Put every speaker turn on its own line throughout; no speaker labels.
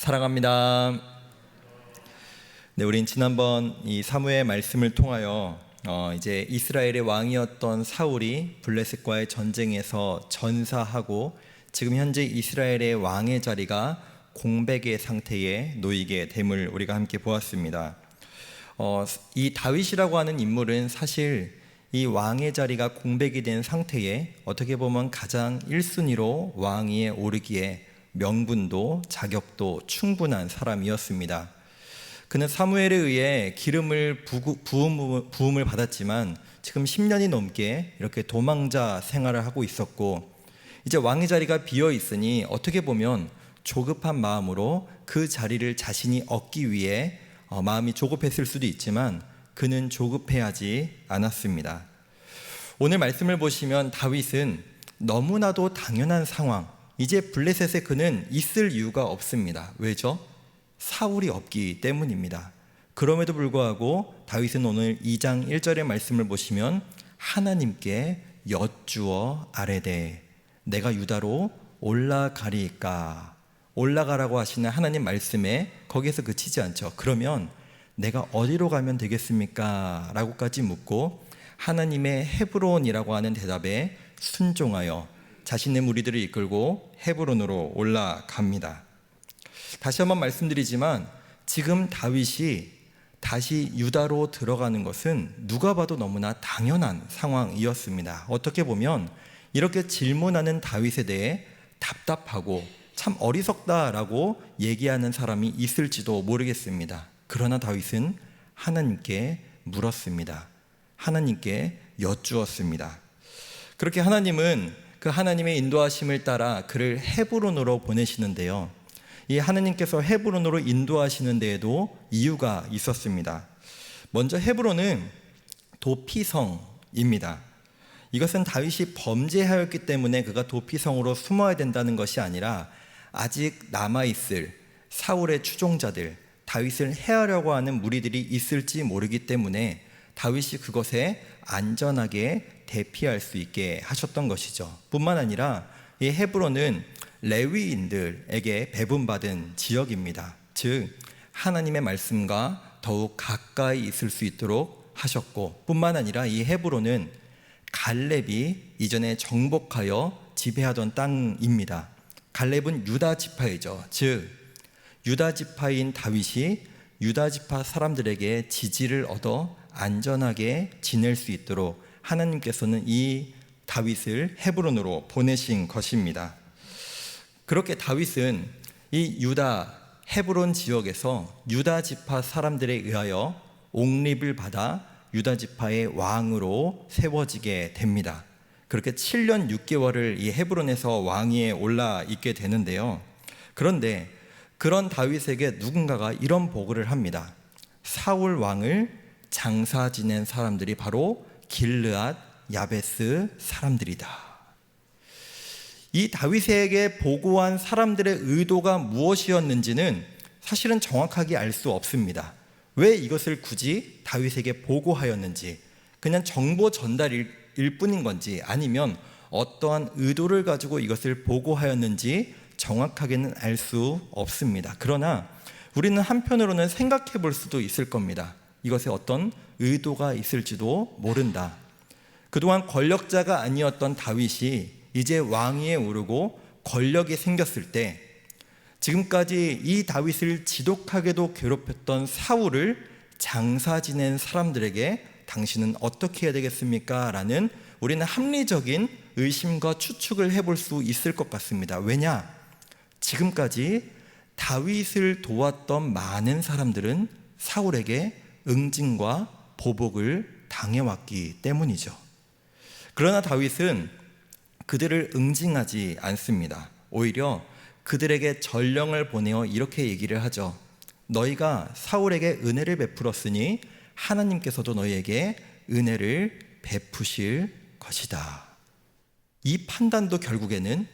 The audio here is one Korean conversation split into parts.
사랑합니다. 네, 우린 지난번 이 사무엘 말씀을 통하여 이제 이스라엘의 왕이었던 사울이 블레셋과의 전쟁에서 전사하고 지금 현재 이스라엘의 왕의 자리가 공백의 상태에 놓이게 됨을 우리가 함께 보았습니다. 이 다윗이라고 하는 인물은 사실 이 왕의 자리가 공백이 된 상태에 어떻게 보면 가장 1순위로 왕위에 오르기에 명분도 자격도 충분한 사람이었습니다. 그는 사무엘에 의해 기름을 부음을 받았지만 지금 10년이 넘게 이렇게 도망자 생활을 하고 있었고, 이제 왕의 자리가 비어 있으니 어떻게 보면 조급한 마음으로 그 자리를 자신이 얻기 위해 마음이 조급했을 수도 있지만 그는 조급해하지 않았습니다. 오늘 말씀을 보시면 다윗은 너무나도 당연한 상황, 이제 블레셋에 그는 있을 이유가 없습니다. 왜죠? 사울이 없기 때문입니다. 그럼에도 불구하고 다윗은 오늘 2장 1절의 말씀을 보시면 하나님께 여쭈어 아뢰되 내가 유다로 올라가리까. 올라가라고 하시는 하나님 말씀에 거기에서 그치지 않죠. 그러면 내가 어디로 가면 되겠습니까? 라고까지 묻고 하나님의 헤브론이라고 하는 대답에 순종하여 자신의 무리들을 이끌고 헤브론으로 올라갑니다. 다시 한번 말씀드리지만 지금 다윗이 다시 유다로 들어가는 것은 누가 봐도 너무나 당연한 상황이었습니다. 어떻게 보면 이렇게 질문하는 다윗에 대해 답답하고 참 어리석다라고 얘기하는 사람이 있을지도 모르겠습니다. 그러나 다윗은 하나님께 물었습니다. 하나님께 여쭈었습니다. 그렇게 하나님은 그 하나님의 인도하심을 따라 그를 헤브론으로 보내시는데요, 이 하나님께서 헤브론으로 인도하시는 데에도 이유가 있었습니다. 먼저 헤브론은 도피성입니다. 이것은 다윗이 범죄하였기 때문에 그가 도피성으로 숨어야 된다는 것이 아니라 아직 남아있을 사울의 추종자들, 다윗을 해하려고 하는 무리들이 있을지 모르기 때문에 다윗이 그것에 안전하게 대피할 수 있게 하셨던 것이죠. 뿐만 아니라 이 헤브론은 레위인들에게 배분받은 지역입니다. 즉 하나님의 말씀과 더욱 가까이 있을 수 있도록 하셨고, 뿐만 아니라 이 헤브론은 갈렙이 이전에 정복하여 지배하던 땅입니다. 갈렙은 유다 지파이죠. 즉 유다 지파인 다윗이 유다 지파 사람들에게 지지를 얻어 안전하게 지낼 수 있도록 하나님께서는 이 다윗을 헤브론으로 보내신 것입니다. 그렇게 다윗은 이 유다 헤브론 지역에서 유다 지파 사람들에 의하여 옹립을 받아 유다 지파의 왕으로 세워지게 됩니다. 그렇게 7년 6개월을 이 헤브론에서 왕위에 올라 있게 되는데요, 그런데 그런 다윗에게 누군가가 이런 보고를 합니다. 사울 왕을 장사 지낸 사람들이 바로 길르앗 야베스 사람들이다. 이 다윗에게 보고한 사람들의 의도가 무엇이었는지는 사실은 정확하게 알 수 없습니다. 왜 이것을 굳이 다윗에게 보고하였는지, 그냥 정보 전달일 뿐인 건지 아니면 어떠한 의도를 가지고 이것을 보고하였는지 정확하게는 알 수 없습니다. 그러나 우리는 한편으로는 생각해 볼 수도 있을 겁니다. 이것에 어떤 의도가 있을지도 모른다. 그동안 권력자가 아니었던 다윗이 이제 왕위에 오르고 권력이 생겼을 때 지금까지 이 다윗을 지독하게도 괴롭혔던 사울을 장사 지낸 사람들에게 당신은 어떻게 해야 되겠습니까? 라는 우리는 합리적인 의심과 추측을 해볼 수 있을 것 같습니다. 왜냐? 지금까지 다윗을 도왔던 많은 사람들은 사울에게 응징과 보복을 당해왔기 때문이죠. 그러나 다윗은 그들을 응징하지 않습니다. 오히려 그들에게 전령을 보내어 이렇게 얘기를 하죠. 너희가 사울에게 은혜를 베풀었으니 하나님께서도 너희에게 은혜를 베푸실 것이다. 이 판단도 결국에는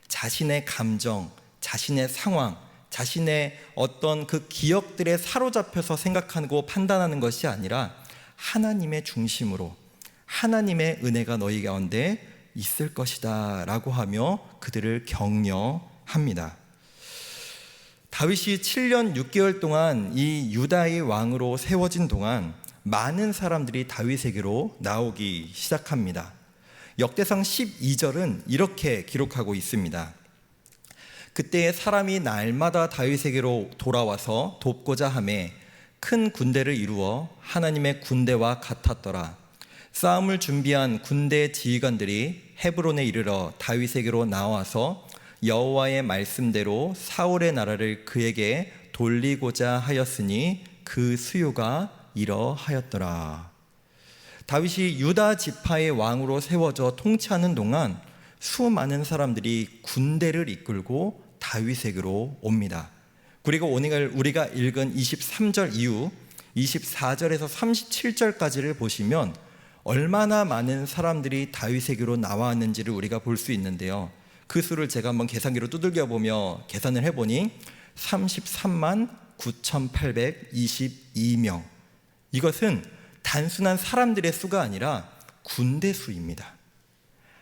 자신의 감정, 자신의 상황, 자신의 어떤 그 기억들에 사로잡혀서 생각하고 판단하는 것이 아니라 하나님의 중심으로 하나님의 은혜가 너희 가운데 있을 것이다 라고 하며 그들을 격려합니다. 다윗이 7년 6개월 동안 이 유다의 왕으로 세워진 동안 많은 사람들이 다윗에게로 나오기 시작합니다. 역대상 12절은 이렇게 기록하고 있습니다. 그때 사람이 날마다 다윗에게로 돌아와서 돕고자 하매 큰 군대를 이루어 하나님의 군대와 같았더라. 싸움을 준비한 군대 지휘관들이 헤브론에 이르러 다윗에게로 나와서 여호와의 말씀대로 사울의 나라를 그에게 돌리고자 하였으니 그 수요가 이러하였더라. 다윗이 유다 지파의 왕으로 세워져 통치하는 동안 수많은 사람들이 군대를 이끌고 다윗에게로 옵니다. 그리고 오늘 우리가 읽은 23절 이후 24절에서 37절까지를 보시면 얼마나 많은 사람들이 다윗에게로 나왔는지를 우리가 볼 수 있는데요. 그 수를 제가 한번 계산기로 두들겨 보며 계산을 해보니 33만 9,822명. 이것은 단순한 사람들의 수가 아니라 군대 수입니다.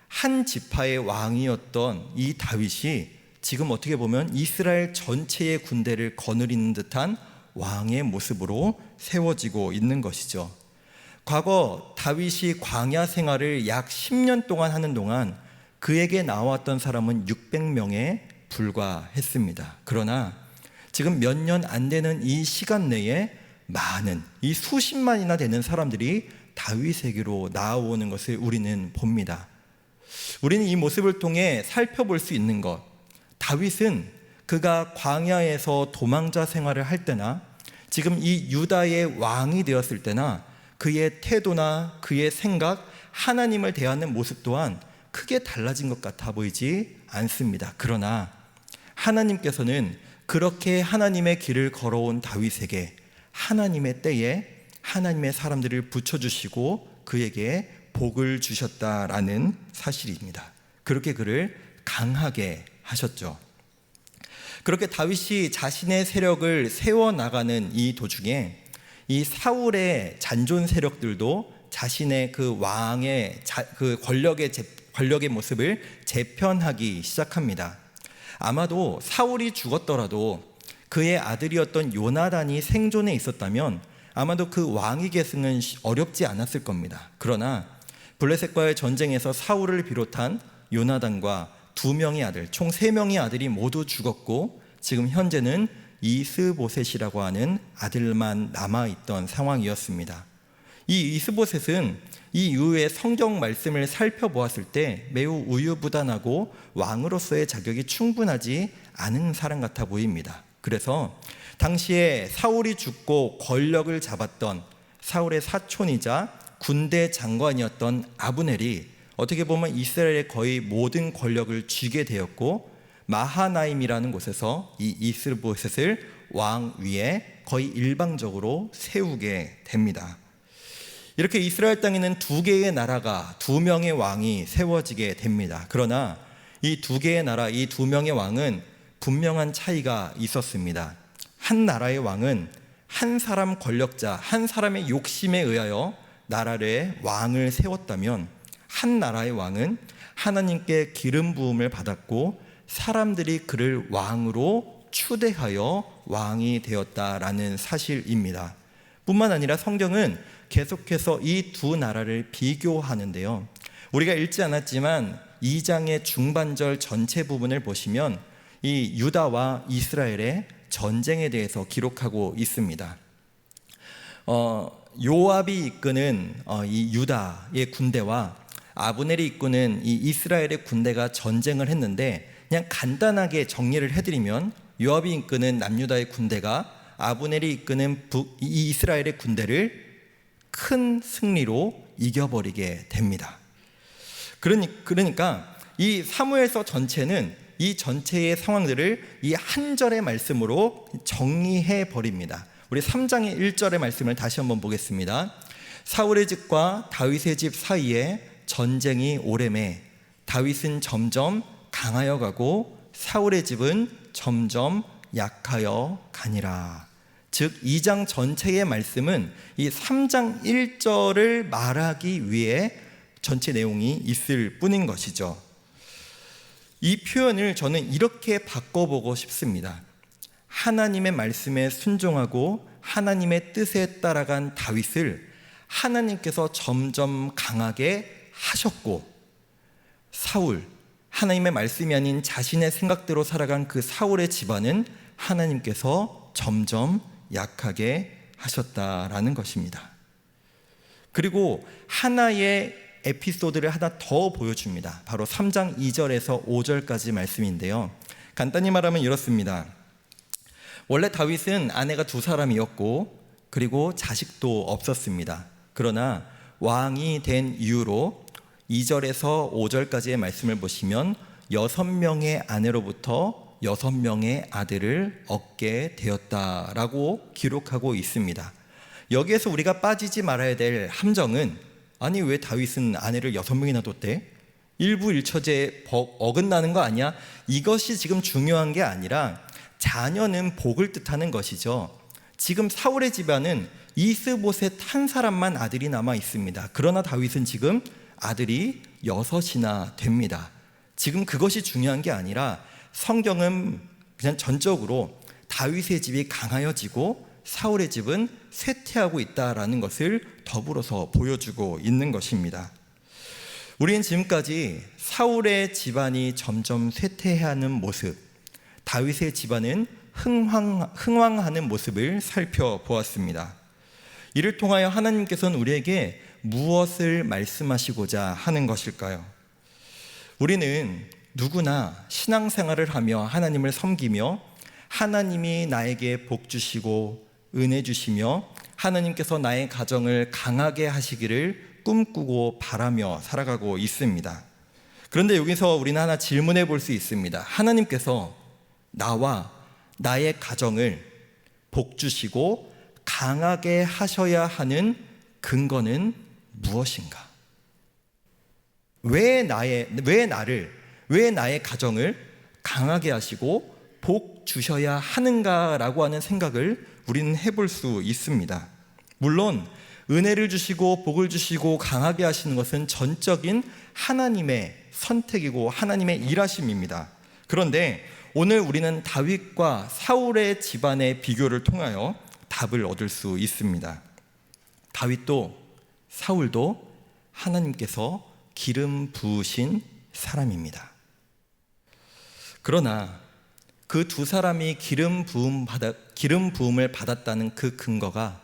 한 지파의 왕이었던 이 다윗이 지금 어떻게 보면 이스라엘 전체의 군대를 거느리는 듯한 왕의 모습으로 세워지고 있는 것이죠. 과거 다윗이 광야 생활을 약 10년 동안 하는 동안 그에게 나왔던 사람은 600명에 불과했습니다. 그러나 지금 몇 년 안 되는 이 시간 내에 많은 이 수십만이나 되는 사람들이 다윗에게로 나오는 것을 우리는 봅니다. 우리는 이 모습을 통해 살펴볼 수 있는 것, 다윗은 그가 광야에서 도망자 생활을 할 때나 지금 이 유다의 왕이 되었을 때나 그의 태도나 그의 생각, 하나님을 대하는 모습 또한 크게 달라진 것 같아 보이지 않습니다. 그러나 하나님께서는 그렇게 하나님의 길을 걸어온 다윗에게 하나님의 때에 하나님의 사람들을 붙여주시고 그에게 복을 주셨다라는 사실입니다. 그렇게 그를 강하게 하셨죠. 그렇게 다윗이 자신의 세력을 세워나가는 이 도중에 이 사울의 잔존 세력들도 자신의 그 왕의 그 권력의 모습을 재편하기 시작합니다. 아마도 사울이 죽었더라도 그의 아들이었던 요나단이 생존해 있었다면 아마도 그 왕위 계승은 어렵지 않았을 겁니다. 그러나 블레셋과의 전쟁에서 사울을 비롯한 요나단과 2명의 아들, 총 3명의 아들이 모두 죽었고 지금 현재는 이스보셋이라고 하는 아들만 남아있던 상황이었습니다. 이 이스보셋은 이 이후의 성경 말씀을 살펴보았을 때 매우 우유부단하고 왕으로서의 자격이 충분하지 않은 사람 같아 보입니다. 그래서 당시에 사울이 죽고 권력을 잡았던 사울의 사촌이자 군대 장관이었던 아브넬이 어떻게 보면 이스라엘의 거의 모든 권력을 쥐게 되었고 마하나임이라는 곳에서 이 이스보셋을 왕 위에 거의 일방적으로 세우게 됩니다. 이렇게 이스라엘 땅에는 2개의 나라가 2명의 왕이 세워지게 됩니다. 그러나 이 2개의 나라, 이 2명의 왕은 분명한 차이가 있었습니다. 한 나라의 왕은 한 사람 권력자, 한 사람의 욕심에 의하여 나라의 왕을 세웠다면 한 나라의 왕은 하나님께 기름 부음을 받았고 사람들이 그를 왕으로 추대하여 왕이 되었다라는 사실입니다. 뿐만 아니라 성경은 계속해서 이 2 나라를 비교하는데요. 우리가 읽지 않았지만 2장의 중반절 전체 부분을 보시면 이 유다와 이스라엘의 전쟁에 대해서 기록하고 있습니다. 요압이 이끄는 이 유다의 군대와 아브넬이 이끄는 이 이스라엘의 군대가 전쟁을 했는데 그냥 간단하게 정리를 해드리면 요압이 이끄는 남유다의 군대가 아브넬이 이끄는 이 이스라엘의 군대를 큰 승리로 이겨버리게 됩니다. 그러니까 이 사무엘서 전체는 이 전체의 상황들을 이 한 절의 말씀으로 정리해 버립니다. 우리 3장의 1절의 말씀을 다시 한번 보겠습니다. 사울의 집과 다윗의 집 사이에 전쟁이 오래매 다윗은 점점 강하여 가고 사울의 집은 점점 약하여 가니라. 즉 2장 전체의 말씀은 이 3장 1절을 말하기 위해 전체 내용이 있을 뿐인 것이죠. 이 표현을 저는 이렇게 바꿔보고 싶습니다. 하나님의 말씀에 순종하고 하나님의 뜻에 따라간 다윗을 하나님께서 점점 강하게 하셨고, 사울, 하나님의 말씀이 아닌 자신의 생각대로 살아간 그 사울의 집안은 하나님께서 점점 약하게 하셨다라는 것입니다. 그리고 하나의 에피소드를 하나 더 보여줍니다. 바로 3장 2절에서 5절까지 말씀인데요. 간단히 말하면 이렇습니다. 원래 다윗은 아내가 2사람이었고 그리고 자식도 없었습니다. 그러나 왕이 된 이후로 2절에서 5절까지의 말씀을 보시면 6명의 아내로부터 6명의 아들을 얻게 되었다라고 기록하고 있습니다. 여기에서 우리가 빠지지 말아야 될 함정은, 아니 왜 다윗은 아내를 6명이나 뒀대? 일부일처제 어긋나는 거 아니야? 이것이 지금 중요한 게 아니라 자녀는 복을 뜻하는 것이죠. 지금 사울의 집안은 이스보셋 한 사람만 아들이 남아 있습니다. 그러나 다윗은 지금 아들이 6이나 됩니다. 지금 그것이 중요한 게 아니라 성경은 그냥 전적으로 다윗의 집이 강하여지고 사울의 집은 쇠퇴하고 있다라는 것을 더불어서 보여주고 있는 것입니다. 우리는 지금까지 사울의 집안이 점점 쇠퇴하는 모습, 다윗의 집안은 흥왕하는 모습을 살펴보았습니다. 이를 통하여 하나님께서는 우리에게 무엇을 말씀하시고자 하는 것일까요? 우리는 누구나 신앙생활을 하며 하나님을 섬기며 하나님이 나에게 복 주시고 은혜 주시며 하나님께서 나의 가정을 강하게 하시기를 꿈꾸고 바라며 살아가고 있습니다. 그런데 여기서 우리는 하나 질문해 볼 수 있습니다. 하나님께서 나와 나의 가정을 복 주시고 강하게 하셔야 하는 근거는 무엇인가? 왜 나의 가정을 강하게 하시고 복 주셔야 하는가라고 하는 생각을 우리는 해볼 수 있습니다. 물론 은혜를 주시고 복을 주시고 강하게 하시는 것은 전적인 하나님의 선택이고 하나님의 일하심입니다. 그런데 오늘 우리는 다윗과 사울의 집안의 비교를 통하여 답을 얻을 수 있습니다. 다윗도 사울도 하나님께서 기름 부으신 사람입니다. 그러나 그 2사람이 기름 부음을 받았다는 그 근거가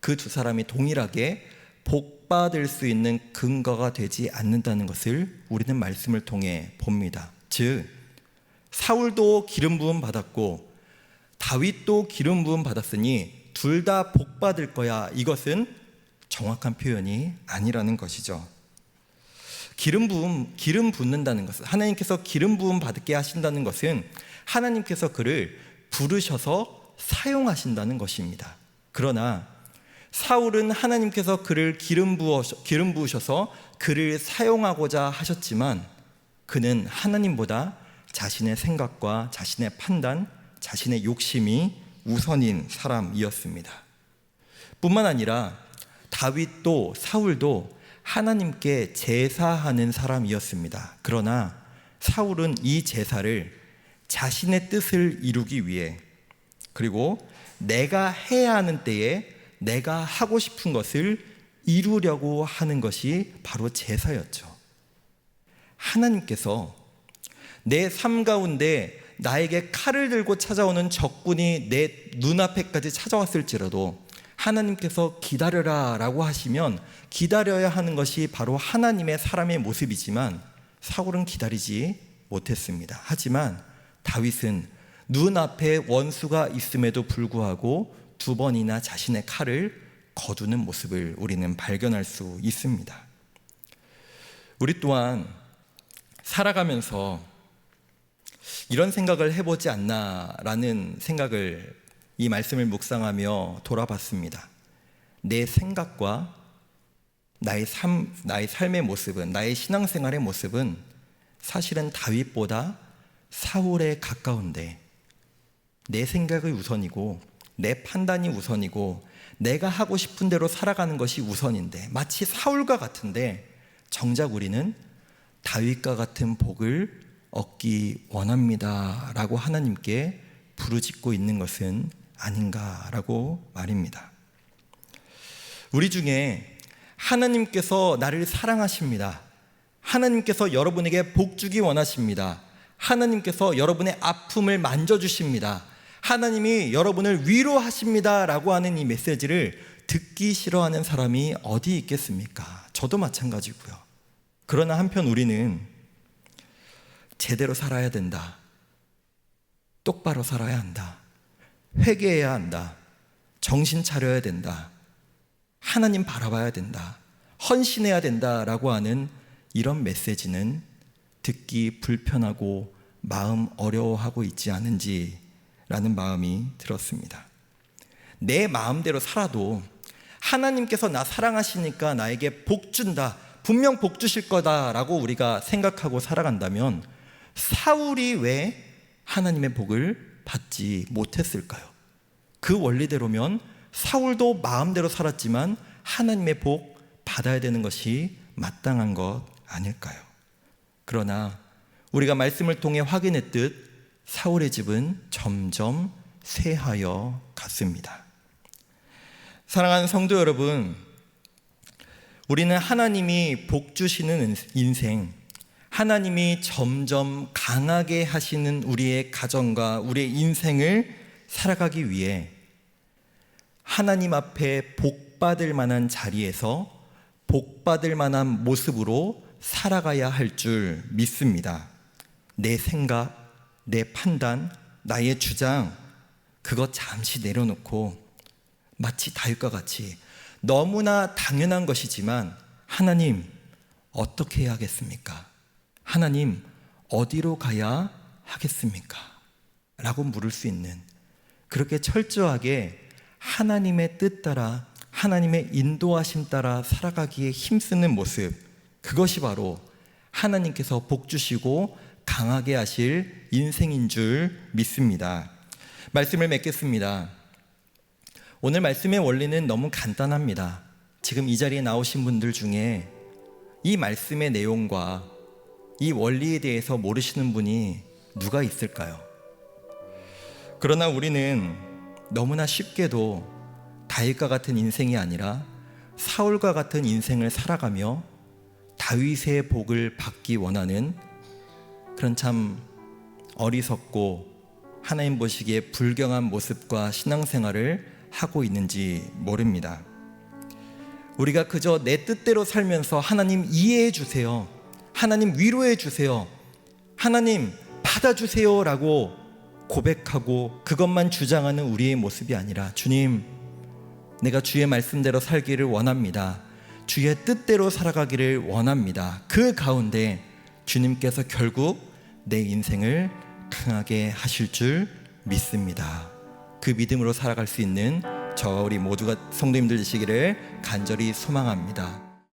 그 2사람이 동일하게 복 받을 수 있는 근거가 되지 않는다는 것을 우리는 말씀을 통해 봅니다. 즉 사울도 기름 부음 받았고 다윗도 기름 부음 받았으니 둘 다 복 받을 거야, 이것은 정확한 표현이 아니라는 것이죠. 기름 붓는다는 것은, 하나님께서 기름 부음 받게 하신다는 것은 하나님께서 그를 부르셔서 사용하신다는 것입니다. 그러나 사울은 하나님께서 그를 기름 부으셔서 그를 사용하고자 하셨지만 그는 하나님보다 자신의 생각과 자신의 판단, 자신의 욕심이 우선인 사람이었습니다. 뿐만 아니라 다윗도 사울도 하나님께 제사하는 사람이었습니다. 그러나 사울은 이 제사를 자신의 뜻을 이루기 위해, 그리고 내가 해야 하는 때에 내가 하고 싶은 것을 이루려고 하는 것이 바로 제사였죠. 하나님께서 내 삶 가운데 나에게 칼을 들고 찾아오는 적군이 내 눈앞에까지 찾아왔을지라도 하나님께서 기다려라 라고 하시면 기다려야 하는 것이 바로 하나님의 사람의 모습이지만 사울은 기다리지 못했습니다. 하지만 다윗은 눈앞에 원수가 있음에도 불구하고 2번이나 자신의 칼을 거두는 모습을 우리는 발견할 수 있습니다. 우리 또한 살아가면서 이런 생각을 해보지 않나라는 생각을, 이 말씀을 묵상하며 돌아봤습니다. 내 생각과 나의 삶의 모습은, 나의 신앙생활의 모습은 사실은 다윗보다 사울에 가까운데 내 생각이 우선이고 내 판단이 우선이고 내가 하고 싶은 대로 살아가는 것이 우선인데, 마치 사울과 같은데 정작 우리는 다윗과 같은 복을 얻기 원합니다 라고 하나님께 부르짖고 있는 것은 아닌가라고 말입니다. 우리 중에 하나님께서 나를 사랑하십니다. 하나님께서 여러분에게 복 주기 원하십니다. 하나님께서 여러분의 아픔을 만져주십니다. 하나님이 여러분을 위로하십니다 라고 하는 이 메시지를 듣기 싫어하는 사람이 어디 있겠습니까? 저도 마찬가지고요. 그러나 한편 우리는 제대로 살아야 된다, 똑바로 살아야 한다, 회개해야 한다, 정신 차려야 된다, 하나님 바라봐야 된다, 헌신해야 된다라고 하는 이런 메시지는 듣기 불편하고 마음 어려워하고 있지 않은지라는 마음이 들었습니다. 내 마음대로 살아도 하나님께서 나 사랑하시니까 나에게 복 준다, 분명 복 주실 거다라고 우리가 생각하고 살아간다면 사울이 왜 하나님의 복을 받지 못했을까요? 그 원리대로면 사울도 마음대로 살았지만 하나님의 복 받아야 되는 것이 마땅한 것 아닐까요? 그러나 우리가 말씀을 통해 확인했듯 사울의 집은 점점 쇠하여 갔습니다. 사랑하는 성도 여러분, 우리는 하나님이 복 주시는 인생, 하나님이 점점 강하게 하시는 우리의 가정과 우리의 인생을 살아가기 위해 하나님 앞에 복 받을 만한 자리에서 복 받을 만한 모습으로 살아가야 할 줄 믿습니다. 내 생각, 내 판단, 나의 주장, 그것 잠시 내려놓고 마치 다윗과 같이 너무나 당연한 것이지만 하나님 어떻게 해야 하겠습니까? 하나님 어디로 가야 하겠습니까? 라고 물을 수 있는, 그렇게 철저하게 하나님의 뜻 따라 하나님의 인도하심 따라 살아가기에 힘쓰는 모습, 그것이 바로 하나님께서 복 주시고 강하게 하실 인생인 줄 믿습니다. 말씀을 맺겠습니다. 오늘 말씀의 원리는 너무 간단합니다. 지금 이 자리에 나오신 분들 중에 이 말씀의 내용과 이 원리에 대해서 모르시는 분이 누가 있을까요? 그러나 우리는 너무나 쉽게도 다윗과 같은 인생이 아니라 사울과 같은 인생을 살아가며 다윗의 복을 받기 원하는 그런 참 어리석고 하나님 보시기에 불경한 모습과 신앙생활을 하고 있는지 모릅니다. 우리가 그저 내 뜻대로 살면서 하나님 이해해 주세요, 하나님 위로해 주세요, 하나님 받아주세요 라고 고백하고 그것만 주장하는 우리의 모습이 아니라 주님, 내가 주의 말씀대로 살기를 원합니다, 주의 뜻대로 살아가기를 원합니다. 그 가운데 주님께서 결국 내 인생을 강하게 하실 줄 믿습니다. 그 믿음으로 살아갈 수 있는 저와 우리 모두가 성도님들 되시기를 간절히 소망합니다.